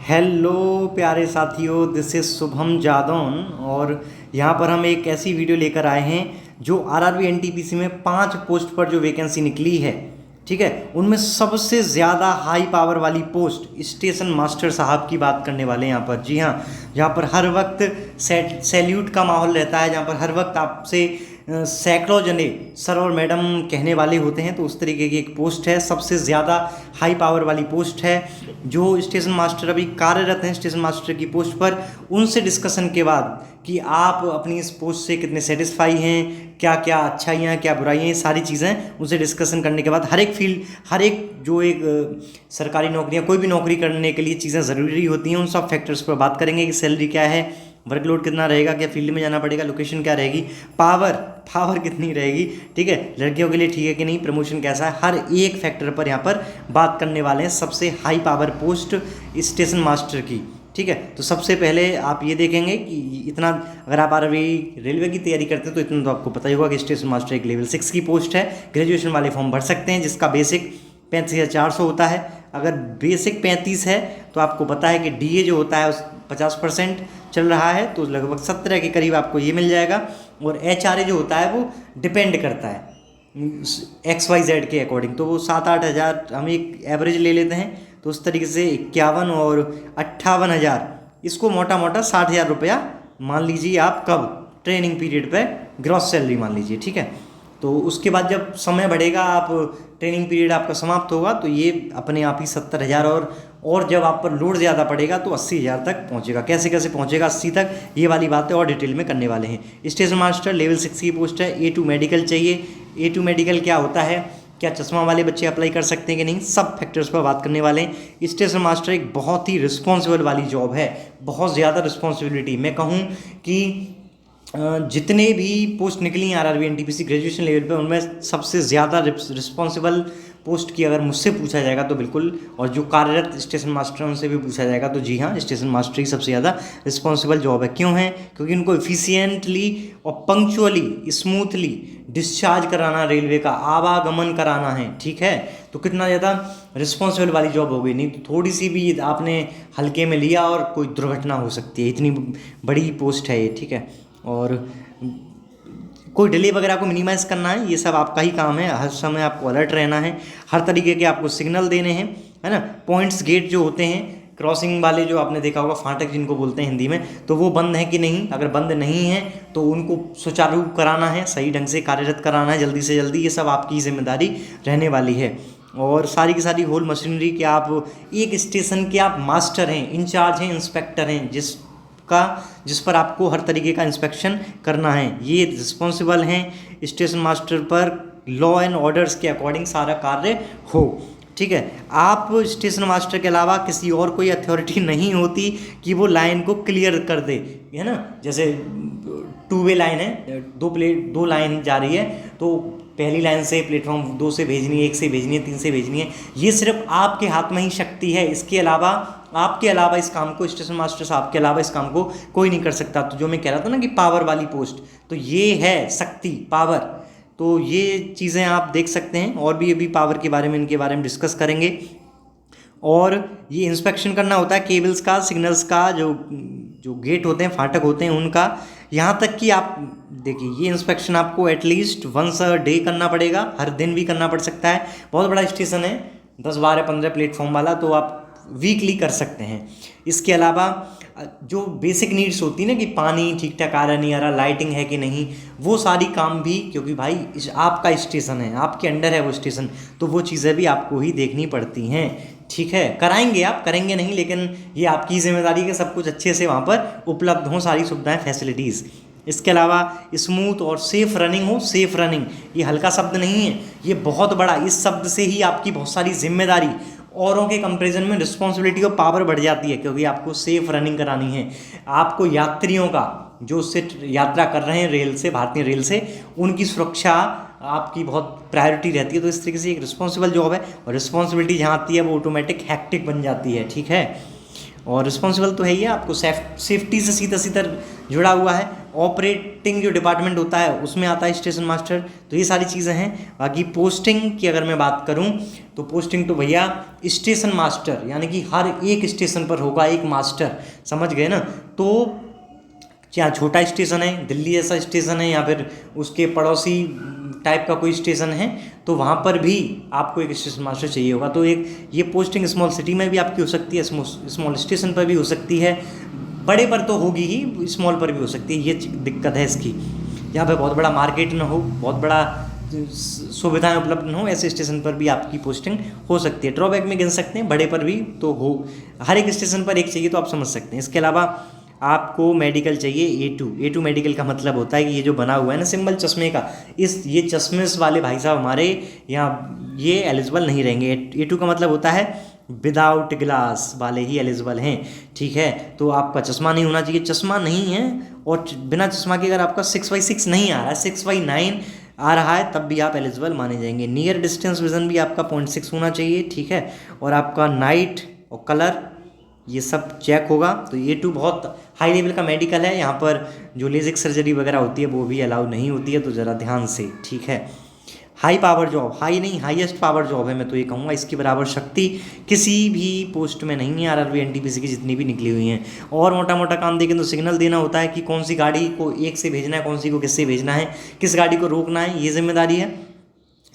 Hello प्यारे साथियों, this is Shubham Jadaun. और यहाँ पर हम एक ऐसी वीडियो लेकर आए हैं जो आरआरबी एनटीपीसी में 5 पोस्ट पर जो वैकेंसी निकली है, ठीक है, उनमें सबसे ज़्यादा हाई पावर वाली पोस्ट स्टेशन मास्टर साहब की बात करने वाले हैं यहाँ पर। जी हाँ, जहाँ पर हर वक्त सैल्यूट का माहौल रहता है, जहाँ पर हर वक्त आपसे सैकड़ों जने सर और मैडम कहने वाले होते हैं। तो उस तरीके की एक पोस्ट है, सबसे ज़्यादा हाई पावर वाली पोस्ट है। जो स्टेशन मास्टर अभी कार्यरत हैं स्टेशन मास्टर की पोस्ट पर, उनसे डिस्कशन के बाद कि आप अपनी इस पोस्ट से कितने सेटिस्फाई हैं, क्या क्या अच्छाइयाँ हैं, क्या बुराइयाँ हैं, सारी चीज़ें उनसे डिस्कशन करने के बाद हर एक फील्ड, हर एक जो एक सरकारी नौकरियाँ, कोई भी नौकरी करने के लिए चीज़ें ज़रूरी होती हैं, उन सब फैक्टर्स पर बात करेंगे कि सैलरी क्या है, वर्कलोड कितना रहेगा, क्या फील्ड में जाना पड़ेगा, लोकेशन क्या रहेगी, पावर कितनी रहेगी, ठीक है, लड़कियों के लिए ठीक है कि नहीं, प्रमोशन कैसा है, हर एक फैक्टर पर यहाँ पर बात करने वाले हैं। सबसे high power post station master की, ठीक है। तो सबसे पहले आप ये देखेंगे कि इतना, अगर आप आरआरबी रेलवे की तैयारी करते हैं तो इतना तो आपको पता ही होगा कि स्टेशन मास्टर एक लेवल 6 की पोस्ट है। ग्रेजुएशन वाले फॉर्म भर सकते हैं, जिसका बेसिक 35,400 होता है। अगर बेसिक 35 है तो आपको पता है कि डीए जो होता है उस 50% चल रहा है, तो लगभग 17 के करीब आपको ये मिल जाएगा। और एचआरए जो होता है वो डिपेंड करता है XYZ के अकॉर्डिंग, तो वो 7-8 हज़ार हम एक एवरेज ले लेते हैं। तो उस तरीके से 51 और 58,000, इसको मोटा मोटा 60,000 रुपया मान लीजिए आप, कब ट्रेनिंग पीरियड पे ग्रॉस सैलरी मान लीजिए, ठीक है। तो उसके बाद जब समय बढ़ेगा, आप ट्रेनिंग पीरियड आपका समाप्त होगा, तो ये अपने आप ही 70,000 और जब आप पर लोड ज़्यादा पड़ेगा तो 80,000 तक पहुंचेगा। कैसे कैसे पहुंचेगा 80 तक, ये वाली बातें और डिटेल में करने वाले हैं। स्टेशन मास्टर लेवल 6 की पोस्ट है। A2 मेडिकल चाहिए। A2 मेडिकल क्या होता है, क्या चश्मा वाले बच्चे अप्लाई कर सकते हैं कि नहीं, सब फैक्टर्स पर बात करने वाले हैं। स्टेशन मास्टर एक बहुत ही रिस्पॉन्सिबल वाली जॉब है, बहुत ज़्यादा रिस्पॉन्सिबिलिटी। मैं कहूँ कि जितने भी पोस्ट निकली हैं आरआरबी एनटीपीसी ग्रेजुएशन लेवल पे, उनमें सबसे ज़्यादा रिस्पॉन्सिबल पोस्ट की अगर मुझसे पूछा जाएगा तो बिल्कुल, और जो कार्यरत स्टेशन मास्टर हैं उनसे भी पूछा जाएगा तो जी हाँ, स्टेशन मास्टर ही सबसे ज़्यादा रिस्पॉन्सिबल जॉब है। क्यों है? क्योंकि उनको इफिशियंटली और पंक्चुअली, स्मूथली डिस्चार्ज कराना, रेलवे का आवागमन कराना है, ठीक है। तो कितना ज़्यादा रिस्पॉन्सिबल वाली जॉब हो गई। नहीं तो थोड़ी सी भी आपने हल्के में लिया और कोई दुर्घटना हो सकती है, इतनी बड़ी पोस्ट है ये, ठीक है। और कोई डिले वगैरह को मिनिमाइज़ करना है, ये सब आपका ही काम है। हर समय आपको अलर्ट रहना है, हर तरीके के आपको सिग्नल देने हैं, है ना। पॉइंट्स गेट जो होते हैं, क्रॉसिंग वाले जो आपने देखा होगा, फाटक जिनको बोलते हैं हिंदी में, तो वो बंद है कि नहीं, अगर बंद नहीं है तो उनको सुचारू कराना है, सही ढंग से कार्यरत कराना है, जल्दी से जल्दी। ये सब आपकी जिम्मेदारी रहने वाली है। और सारी की सारी होल मशीनरी के आप एक स्टेशन के आप मास्टर हैं, इंचार्ज हैं, इंस्पेक्टर हैं, जिस पर आपको हर तरीके का इंस्पेक्शन करना है। ये रिस्पॉन्सिबल हैं स्टेशन मास्टर पर लॉ एंड ऑर्डर्स के अकॉर्डिंग सारा कार्य हो, ठीक है। आप स्टेशन मास्टर के अलावा किसी और कोई अथॉरिटी नहीं होती कि वो लाइन को क्लियर कर दे, है ना। जैसे 2 वे लाइन है, दो लाइन जा रही है, तो पहली लाइन से प्लेटफॉर्म 2 से भेजनी है, 1 से भेजनी है, 3 से भेजनी है, ये सिर्फ आपके हाथ में ही शक्ति है। इसके अलावा, आपके अलावा इस काम को, स्टेशन मास्टर साहब के अलावा इस काम को कोई नहीं कर सकता। तो जो मैं कह रहा था ना कि पावर वाली पोस्ट, तो ये है शक्ति, पावर। तो ये चीज़ें आप देख सकते हैं, और भी अभी पावर के बारे में, इनके बारे में डिस्कस करेंगे। और ये इंस्पेक्शन करना होता है केबल्स का, सिग्नल्स का, जो गेट होते हैं, फाटक होते हैं उनका। यहाँ तक कि आप देखिए, ये इंस्पेक्शन आपको एटलीस्ट वंस अ डे करना पड़ेगा, हर दिन भी करना पड़ सकता है। बहुत बड़ा स्टेशन है, 10, 12, 15 प्लेटफॉर्म वाला, तो आप वीकली कर सकते हैं। इसके अलावा जो बेसिक नीड्स होती है ना, कि पानी ठीक ठाक आ रहा नहीं आ रहा, लाइटिंग है कि नहीं, वो सारी काम भी, क्योंकि भाई आपका स्टेशन है, आपके अंडर है वो स्टेशन, तो वो चीज़ें भी आपको ही देखनी पड़ती हैं, ठीक है। कराएंगे आप, करेंगे नहीं, लेकिन ये आपकी जिम्मेदारी है कि सब कुछ अच्छे से वहाँ पर उपलब्ध हों, सारी सुविधाएं, फैसिलिटीज़। इसके अलावा स्मूथ और सेफ़ रनिंग हो। सेफ़ रनिंग ये हल्का शब्द नहीं है, ये बहुत बड़ा, इस शब्द से ही आपकी बहुत सारी जिम्मेदारी, औरों के कंपैरिजन में रिस्पॉन्सिबिलिटी और पावर बढ़ जाती है, क्योंकि आपको सेफ रनिंग करानी है। आपको यात्रियों का, जो उससे यात्रा कर रहे हैं रेल से, भारतीय रेल से, उनकी सुरक्षा आपकी बहुत प्रायोरिटी रहती है। तो इस तरीके से एक रिस्पॉन्सिबल जॉब है, और रिस्पॉन्सिबिलिटी जहाँ आती है वो ऑटोमेटिक हैक्टिक बन जाती है, ठीक है। और रिस्पॉन्सिबल तो है ही, आपको सेफ्टी से सीधा जुड़ा हुआ है। ऑपरेटिंग जो डिपार्टमेंट होता है उसमें आता है स्टेशन मास्टर। तो ये सारी चीज़ें हैं। बाकी पोस्टिंग की अगर मैं बात करूं तो पोस्टिंग तो भैया स्टेशन मास्टर, यानी कि हर एक स्टेशन पर होगा एक मास्टर, समझ गए ना। तो क्या छोटा स्टेशन है, दिल्ली जैसा स्टेशन है, या फिर उसके पड़ोसी टाइप का कोई स्टेशन है, तो वहाँ पर भी आपको एक स्टेशन मास्टर चाहिए होगा। तो एक ये पोस्टिंग स्मॉल सिटी में भी आपकी हो सकती है, स्मॉल स्टेशन पर भी हो सकती है, बड़े पर तो होगी ही, स्मॉल पर भी हो सकती है। ये दिक्कत है इसकी, यहाँ पे बहुत बड़ा मार्केट ना हो, बहुत बड़ा सुविधाएं उपलब्ध न हो, ऐसे स्टेशन पर भी आपकी पोस्टिंग हो सकती है। ड्रॉबैक में गिन सकते हैं, बड़े पर भी तो हो, हर एक स्टेशन पर एक चाहिए तो आप समझ सकते हैं। इसके अलावा आपको मेडिकल चाहिए A2 मेडिकल का मतलब होता है कि ये जो बना हुआ है ना सिंबल चश्मे का, ये चश्मे वाले भाई साहब हमारे यहाँ ये एलिजिबल नहीं रहेंगे। A2 का मतलब होता है विदाउट ग्लास वाले ही एलिजिबल हैं, ठीक है। तो आपका चश्मा नहीं होना चाहिए, चश्मा नहीं है और बिना चश्मा के अगर आपका 6/6 नहीं आ रहा है, 6/9 आ रहा है, तब भी आप एलिजिबल माने जाएंगे। नियर डिस्टेंस विजन भी आपका 0.6 होना चाहिए, ठीक है। और आपका नाइट और कलर ये सब चेक होगा। तो A2 बहुत हाई लेवल का मेडिकल है, यहाँ पर जो लेजिक सर्जरी वगैरह होती है वो भी अलाउ नहीं होती है, तो ज़रा ध्यान से, ठीक है। हाई पावर जॉब, हाई नहीं हाईएस्ट पावर जॉब है, मैं तो ये कहूँगा इसकी बराबर शक्ति किसी भी पोस्ट में नहीं है RRB NTPC की जितनी भी निकली हुई हैं। और मोटा मोटा काम देखें तो सिग्नल देना होता है कि कौन सी गाड़ी को एक से भेजना है, कौन सी को किससे भेजना है, किस गाड़ी को रोकना है, ये जिम्मेदारी है।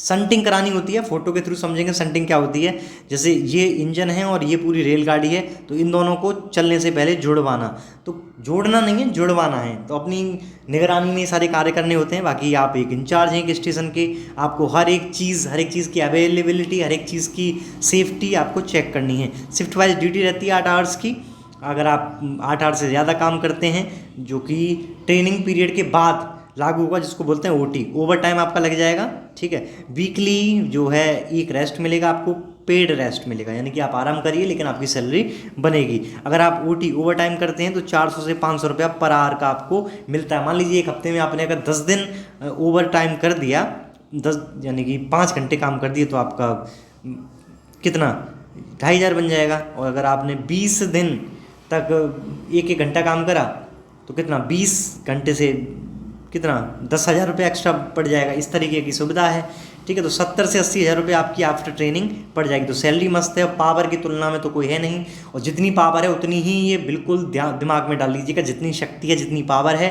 संटिंग करानी होती है, फोटो के थ्रू समझेंगे संटिंग क्या होती है। जैसे ये इंजन है और ये पूरी रेलगाड़ी है, तो इन दोनों को चलने से पहले जुड़वाना, तो जोड़ना नहीं है जुड़वाना है। तो अपनी निगरानी में सारे कार्य करने होते हैं। बाकी आप एक इंचार्ज हैं एक स्टेशन के, आपको हर एक चीज़ की अवेलेबिलिटी, हर एक चीज़ की सेफ्टी आपको चेक करनी है। शिफ्ट वाइज ड्यूटी रहती है 8 आवर्स की। अगर आप 8 आवर्स से ज़्यादा काम करते हैं, जो कि ट्रेनिंग पीरियड के बाद लागू होगा, जिसको बोलते हैं OT, ओवर टाइम आपका लग जाएगा, ठीक है। वीकली जो है एक रेस्ट मिलेगा आपको, पेड रेस्ट मिलेगा, यानी कि आप आराम करिए लेकिन आपकी सैलरी बनेगी। अगर आप OT ओवर टाइम करते हैं तो 400 से 500 रुपया पर आवर का आपको मिलता है। मान लीजिए एक हफ्ते में आपने अगर 10 दिन ओवर टाइम कर दिया, 10 यानी कि 5 घंटे काम कर दिए, तो आपका कितना 2500 बन जाएगा। और अगर आपने 20 दिन तक एक घंटा काम करा तो कितना 20 घंटे से कितना 10,000 रुपये एक्स्ट्रा पड़ जाएगा। इस तरीके की सुविधा है, ठीक है। तो 70 से 80,000 रुपये आपकी आफ्टर ट्रेनिंग पड़ जाएगी। तो सैलरी मस्त है, पावर की तुलना में तो कोई है नहीं, और जितनी पावर है उतनी ही, ये बिल्कुल दिमाग में डाल लीजिएगा, जितनी शक्ति है जितनी पावर है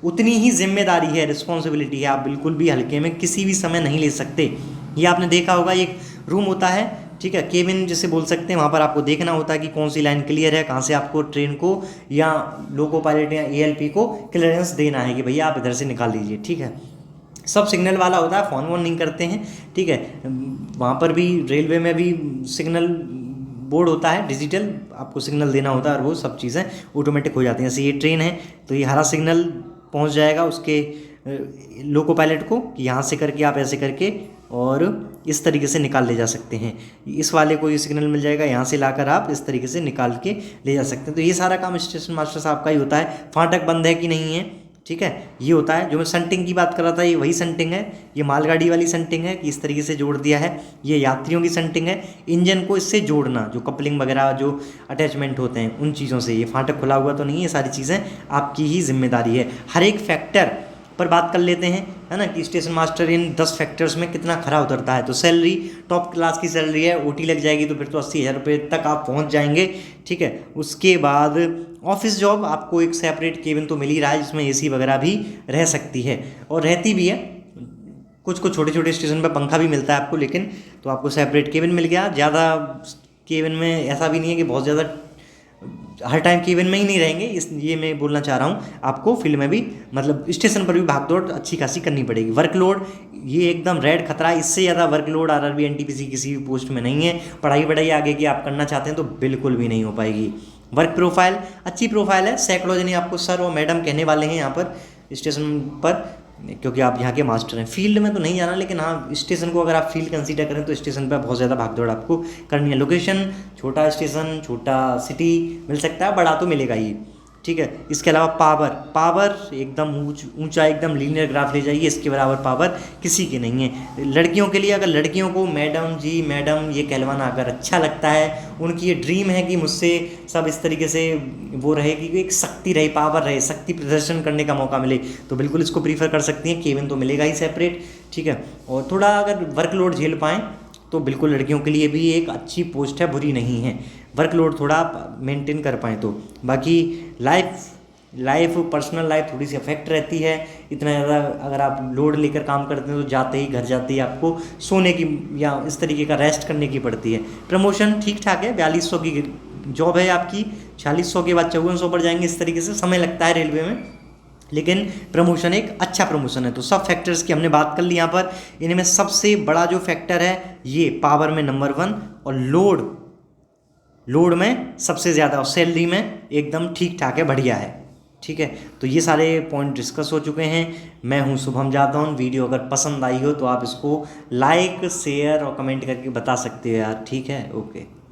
उतनी ही जिम्मेदारी है, रिस्पॉन्सिबिलिटी है। आप बिल्कुल भी हल्के में किसी भी समय नहीं ले सकते। ये आपने देखा होगा, एक रूम होता है, ठीक है, केबिन जिसे बोल सकते हैं, वहाँ पर आपको देखना होता है कि कौन सी लाइन क्लियर है, कहाँ से आपको ट्रेन को या लोको पायलट या ALP को क्लियरेंस देना है कि भैया आप इधर से निकाल लीजिए, ठीक है। सब सिग्नल वाला होता है, फ़ोन वोन नहीं करते हैं, ठीक है। वहाँ पर भी रेलवे में भी सिग्नल बोर्ड होता है डिजिटल, आपको सिग्नल देना होता है और वो सब चीज़ें ऑटोमेटिक हो जाती हैं। जैसे ये ट्रेन है तो ये हरा सिग्नल पहुँच जाएगा उसके लोको पायलट को कि यहाँ से करके आप ऐसे करके और इस तरीके से निकाल ले जा सकते हैं। इस वाले को ये सिग्नल मिल जाएगा, यहाँ से लाकर आप इस तरीके से निकाल के ले जा सकते हैं। तो ये सारा काम स्टेशन मास्टर साहब का ही होता है। फाटक बंद है कि नहीं है, ठीक है, ये होता है। जो मैं संटिंग की बात कर रहा था, ये वही संटिंग है। ये मालगाड़ी वाली संटिंग है कि इस तरीके से जोड़ दिया है। ये यात्रियों की संटिंग है, इंजन को इससे जोड़ना, जो कपलिंग वगैरह जो अटैचमेंट होते हैं उन चीज़ों से। ये फाटक खुला हुआ तो नहीं है, ये सारी चीज़ें आपकी ही जिम्मेदारी है। हर एक फैक्टर पर बात कर लेते हैं, है ना, कि स्टेशन मास्टर इन 10 फैक्टर्स में कितना खरा उतरता है। तो सैलरी टॉप क्लास की सैलरी है, OT लग जाएगी तो फिर तो 80,000 रुपये तक आप पहुंच जाएंगे, ठीक है। उसके बाद ऑफिस जॉब, आपको एक सेपरेट केबिन तो मिल ही रहा है जिसमें AC वगैरह भी रह सकती है और रहती भी है। कुछ छोटे छोटे स्टेशन पर पंखा भी मिलता है आपको, लेकिन तो आपको सेपरेट केबिन मिल गया। ज़्यादा केबिन में ऐसा भी नहीं है कि बहुत ज़्यादा हर टाइम केबिन में ही नहीं रहेंगे, ये मैं बोलना चाह रहा हूँ। आपको फील्ड में भी, मतलब स्टेशन पर भी भागदौड़ अच्छी खासी करनी पड़ेगी। वर्कलोड ये एकदम रेड खतरा है, इससे ज़्यादा वर्कलोड RRB NTPC किसी भी पोस्ट में नहीं है। पढ़ाई आगे की आप करना चाहते हैं तो बिल्कुल भी नहीं हो पाएगी। वर्क प्रोफाइल अच्छी प्रोफाइल है, सैकड़ों जने आपको सर और मैडम कहने वाले हैं यहाँ पर स्टेशन पर, क्योंकि आप यहाँ के मास्टर हैं। फील्ड में तो नहीं जाना, लेकिन हाँ स्टेशन को अगर आप फील्ड कंसीडर करें तो स्टेशन पर बहुत ज़्यादा भागदौड़ आपको करनी है। लोकेशन छोटा स्टेशन, छोटा सिटी मिल सकता है, बड़ा तो मिलेगा ही। ठीक है। इसके अलावा पावर, पावर एकदम ऊंचा एकदम लीनियर ग्राफ ले जाइए, इसके बराबर पावर किसी की नहीं है। लड़कियों के लिए, अगर लड़कियों को मैडम जी मैडम ये कहलवाना अगर अच्छा लगता है, उनकी ये ड्रीम है कि मुझसे सब इस तरीके से वो रहे कि एक शक्ति रहे, पावर रहे, शक्ति प्रदर्शन करने का मौका मिले, तो बिल्कुल इसको प्रीफर कर सकती हैं। केबिन तो मिलेगा ही सेपरेट, ठीक है। और थोड़ा अगर वर्कलोड झेल पाएँ तो बिल्कुल लड़कियों के लिए भी एक अच्छी पोस्ट है, बुरी नहीं है। वर्कलोड थोड़ा आप मेंटेन कर पाएँ तो। बाकी लाइफ पर्सनल लाइफ थोड़ी सी अफेक्ट रहती है। इतना ज़्यादा अगर आप लोड लेकर काम करते हैं तो घर जाते ही आपको सोने की या इस तरीके का रेस्ट करने की पड़ती है। प्रमोशन ठीक ठाक है, 4200 की जॉब है आपकी, 4600 के बाद 5400 पर जाएंगे। इस तरीके से समय लगता है रेलवे में, लेकिन प्रमोशन एक अच्छा प्रमोशन है। तो सब फैक्टर्स की हमने बात कर ली यहाँ पर। इनमें सबसे बड़ा जो फैक्टर है ये पावर में नंबर 1, और लोड में सबसे ज़्यादा, और सैलरी में एकदम ठीक ठाक है, बढ़िया है, ठीक है। तो ये सारे पॉइंट डिस्कस हो चुके हैं। मैं हूँ शुभम जादौन। वीडियो अगर पसंद आई हो तो आप इसको लाइक शेयर और कमेंट करके बता सकते हो यार, ठीक है। ओके।